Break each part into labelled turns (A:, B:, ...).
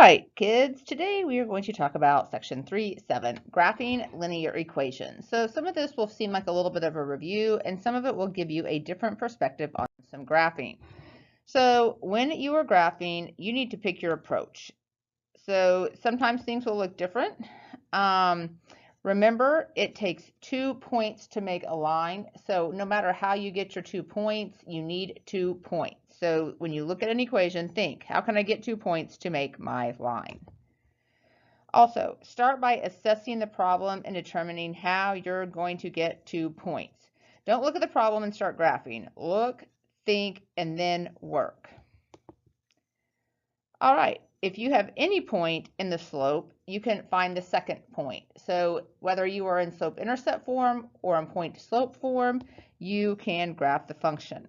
A: right, kids, today we are going to talk about section 3.7, graphing linear equations. So some of this will seem like a little bit of a review, and some of it will give you a different perspective on some graphing. So when you are graphing, you need to pick your approach. So sometimes things will look different. Remember, it takes 2 points to make a line. So no matter how you get your 2 points, you need 2 points. So when you look at an equation, think, how can I get 2 points to make my line? Also, start by assessing the problem and determining how you're going to get 2 points. Don't look at the problem and start graphing. Look, think, and then work. All right, if you have any point in the slope, you can find the second point. So whether you are in slope-intercept form or in point-to-slope form, you can graph the function.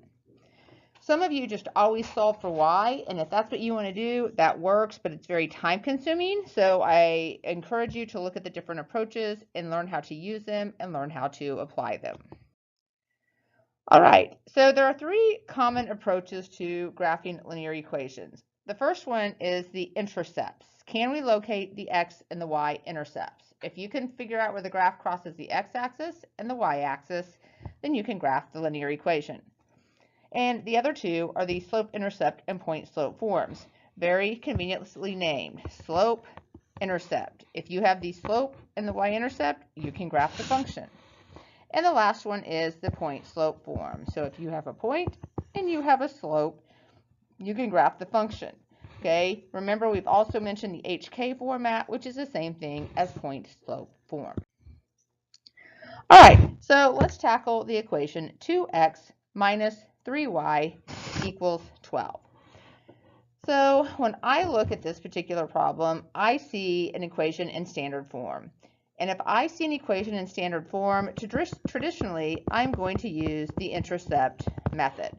A: Some of you just always solve for y, and if that's what you want to do, that works, but it's very time consuming. So I encourage you to look at the different approaches and learn how to use them and learn how to apply them. All right, so there are 3 common approaches to graphing linear equations. The first one is the intercepts. Can we locate the x and the y intercepts? If you can figure out where the graph crosses the x-axis and the y-axis, then you can graph the linear equation. And the other 2 are the slope-intercept and point-slope forms, very conveniently named slope-intercept. If you have the slope and the y-intercept, you can graph the function. And the last one is the point-slope form. So if you have a point and you have a slope, you can graph the function. Okay, remember we've also mentioned the HK format, which is the same thing as point-slope form. All right, so let's tackle the equation 2x minus 3y equals 12. So when I look at this particular problem, I see an equation in standard form. And if I see an equation in standard form, traditionally, I'm going to use the intercept method.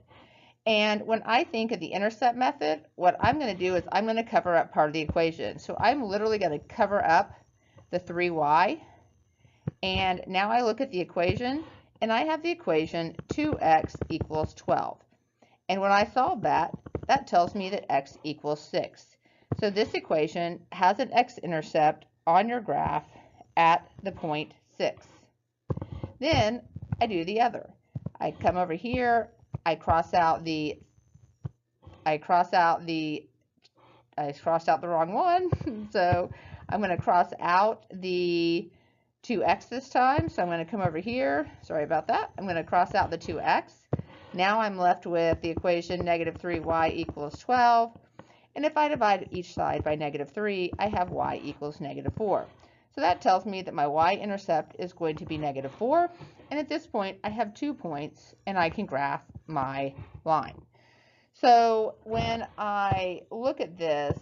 A: And when I think of the intercept method, what I'm going to do is I'm going to cover up part of the equation. So I'm literally going to cover up the 3y. And now I look at the equation, and I have the equation 2x equals 12. And when I solve that, that tells me that x equals 6. So this equation has an x-intercept on your graph at the point 6. Then I do the other. I come over here, I crossed out the wrong one. So I'm going to cross out the 2x this time. So I'm going to come over here. Sorry about that. I'm going to cross out the 2x. Now I'm left with the equation negative 3y equals 12. And if I divide each side by negative 3, I have y equals negative 4. So that tells me that my y-intercept is going to be negative 4. And at this point, I have 2 points, and I can graph my line. So when I look at this,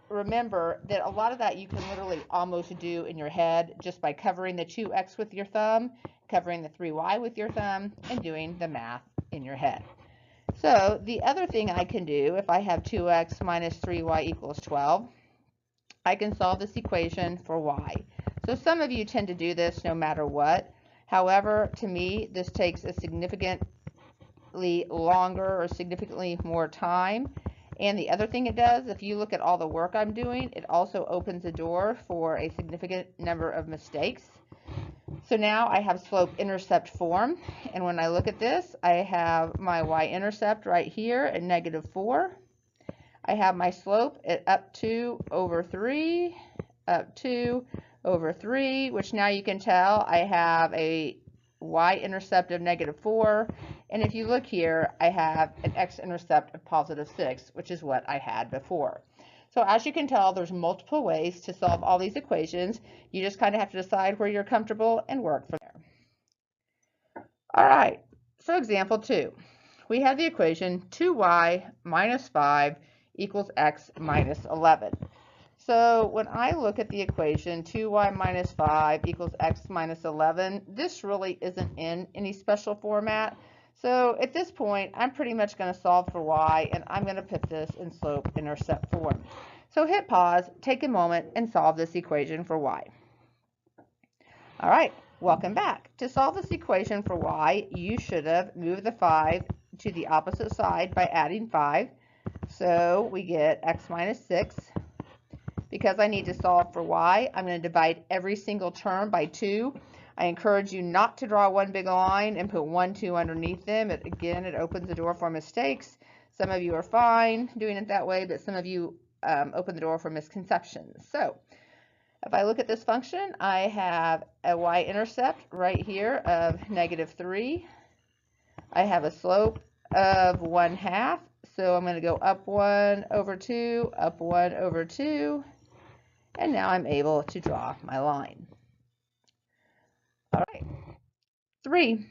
A: remember that a lot of that you can literally almost do in your head just by covering the 2x with your thumb, covering the 3y with your thumb, and doing the math in your head. So the other thing I can do, if I have 2x minus 3y equals 12, I can solve this equation for y. So some of you tend to do this no matter what. However, to me, this takes a significantly longer or significantly more time. And the other thing it does, if you look at all the work I'm doing, it also opens the door for a significant number of mistakes. So now I have slope-intercept form, and when I look at this, I have my y-intercept right here at negative 4. I have my slope at up 2 over 3, up 2 over 3, which now you can tell I have a y-intercept of negative 4. And if you look here, I have an x-intercept of positive 6, which is what I had before. So as you can tell, there's multiple ways to solve all these equations. You just kind of have to decide where you're comfortable and work from there. All right, so example 2. We have the equation 2y minus 5 equals x minus 11. So when I look at the equation 2y minus 5 equals x minus 11, this really isn't in any special format. So at this point, I'm pretty much going to solve for y, and I'm going to put this in slope-intercept form. So hit pause, take a moment, and solve this equation for y. All right, welcome back. To solve this equation for y, you should have moved the 5 to the opposite side by adding 5. So we get x minus 6 because I need to solve for y, I'm going to divide every single term by 2. I encourage you not to draw one big line and put 1, 2 underneath them. Again, it opens the door for mistakes. Some of you are fine doing it that way, but some of you open the door for misconceptions. So if I look at this function, I have a y-intercept right here of -3. I have a slope of 1/2. So I'm going to go up 1 over 2, up 1 over 2, and now I'm able to draw my line. All right. 3,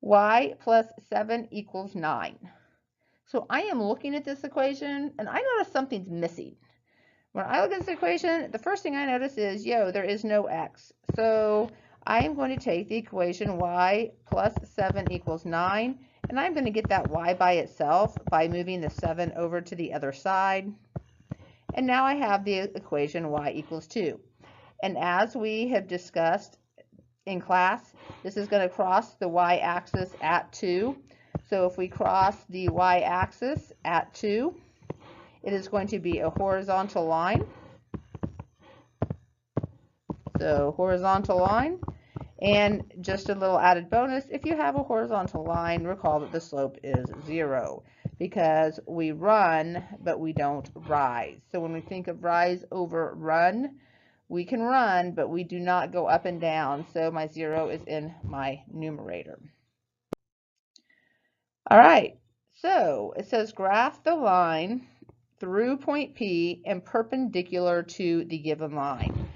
A: y plus 7 equals 9. So I am looking at this equation, and I notice something's missing. When I look at this equation, the first thing I notice is, there is no x. So I am going to take the equation y plus 7 equals 9, and I'm going to get that y by itself by moving the 7 over to the other side. And now I have the equation y equals 2. And as we have discussed in class, this is going to cross the y-axis at 2. So if we cross the y-axis at 2, it is going to be a horizontal line. So horizontal line. And just a little added bonus, if you have a horizontal line, recall that the slope is 0, because we run, but we don't rise. So when we think of rise over run, we can run, but we do not go up and down. So my 0 is in my numerator. All right, so it says graph the line through point P and perpendicular to the given line.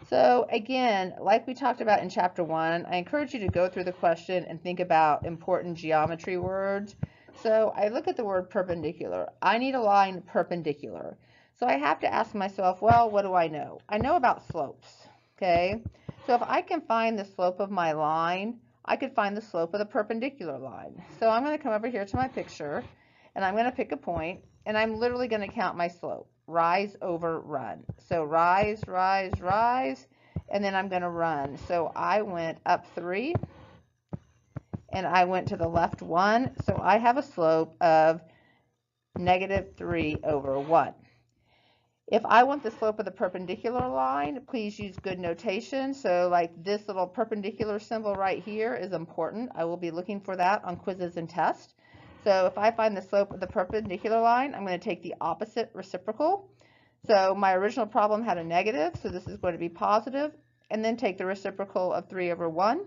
A: So again, like we talked about in chapter 1, I encourage you to go through the question and think about important geometry words. So I look at the word perpendicular. I need a line perpendicular. So I have to ask myself, well, what do I know? I know about slopes, okay? So if I can find the slope of my line, I could find the slope of the perpendicular line. So I'm going to come over here to my picture, and I'm going to pick a point, and I'm literally going to count my slope. Rise over run. So rise, rise, rise, and then I'm going to run. So I went up 3, and I went to the left 1. So I have a slope of -3 over 1. If I want the slope of the perpendicular line, please use good notation. So like this little perpendicular symbol right here is important. I will be looking for that on quizzes and tests. So if I find the slope of the perpendicular line, I'm going to take the opposite reciprocal. So my original problem had a negative, so this is going to be positive, and then take the reciprocal of 3 over 1,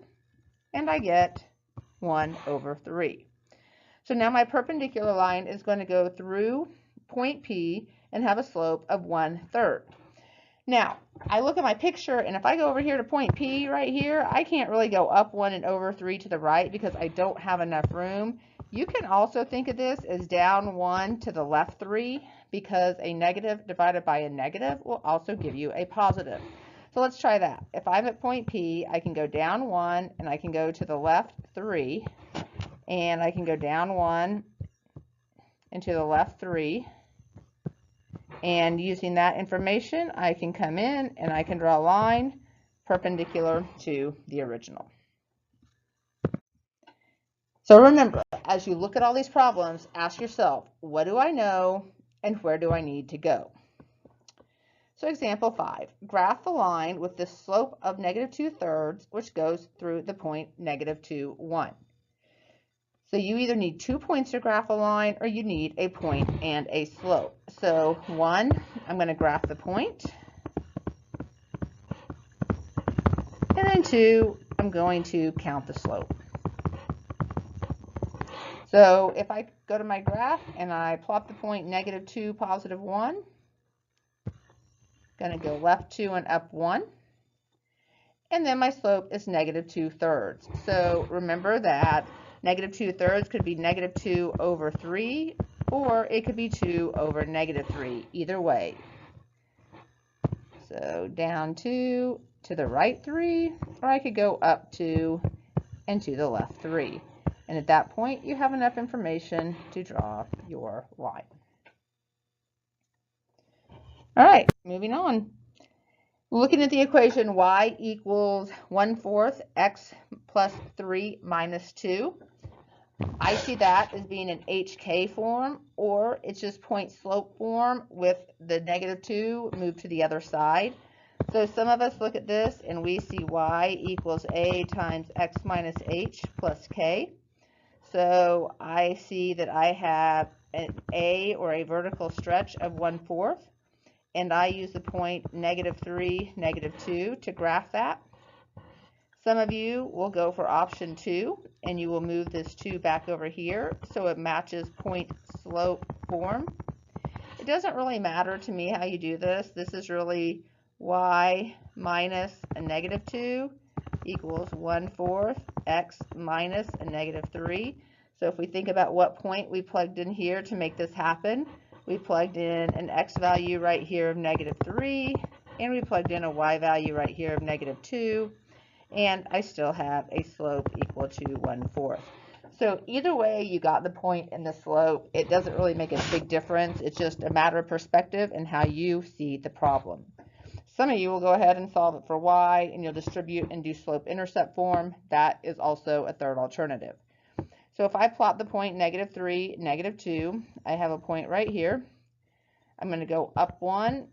A: and I get 1 over 3. So now my perpendicular line is going to go through point P and have a slope of 1/3. Now, I look at my picture, and if I go over here to point P right here, I can't really go up 1 and over 3 to the right because I don't have enough room. You can also think of this as down 1 to the left 3, because a negative divided by a negative will also give you a positive. So let's try that. If I'm at point P, I can go down 1, and I can go to the left 3, and I can go down 1 and to the left 3. And using that information, I can come in and I can draw a line perpendicular to the original. So remember, as you look at all these problems, ask yourself, what do I know and where do I need to go? So example 5, graph the line with the slope of -2/3, which goes through the point -2, 1. So you either need 2 points to graph a line, or you need a point and a slope. So 1, I'm going to graph the point. And then 2, I'm going to count the slope. So if I go to my graph and I plot the point -2, +1, going to go left 2 and up 1. And then my slope is -2/3. So remember that -2/3 could be -2 over 3, or it could be 2 over -3, either way. So down 2 to the right 3, or I could go up 2 and to the left 3. And at that point, you have enough information to draw your line. All right, moving on. Looking at the equation y equals 1/4 x plus 3 minus 2. I see that as being an HK form, or it's just point slope form with the -2 moved to the other side. So some of us look at this and we see y equals a times x minus h plus k. So I see that I have an a, or a vertical stretch, of 1/4, and I use the point -3, -2 to graph that. Some of you will go for option 2, and you will move this 2 back over here so it matches point slope form. It doesn't really matter to me how you do this. This is really y minus a -2 equals 1/4 x minus a -3. So if we think about what point we plugged in here to make this happen, we plugged in an x value right here of -3, and we plugged in a y value right here of -2. And I still have a slope equal to 1/4. So either way you got the point and the slope, it doesn't really make a big difference. It's just a matter of perspective and how you see the problem. Some of you will go ahead and solve it for y, and you'll distribute and do slope-intercept form. That is also a third alternative. So if I plot the point -3, -2, I have a point right here. I'm going to go up 1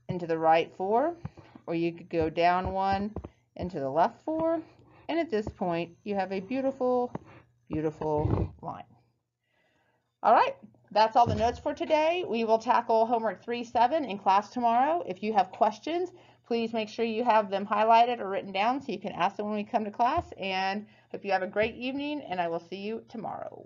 A: and to the right 4, or you could go down 1 and to the left 4, and at this point you have a beautiful, beautiful line. All right, that's all the notes for today. We will tackle homework 3-7 in class tomorrow. If you have questions, please make sure you have them highlighted or written down so you can ask them when we come to class, and hope you have a great evening, and I will see you tomorrow.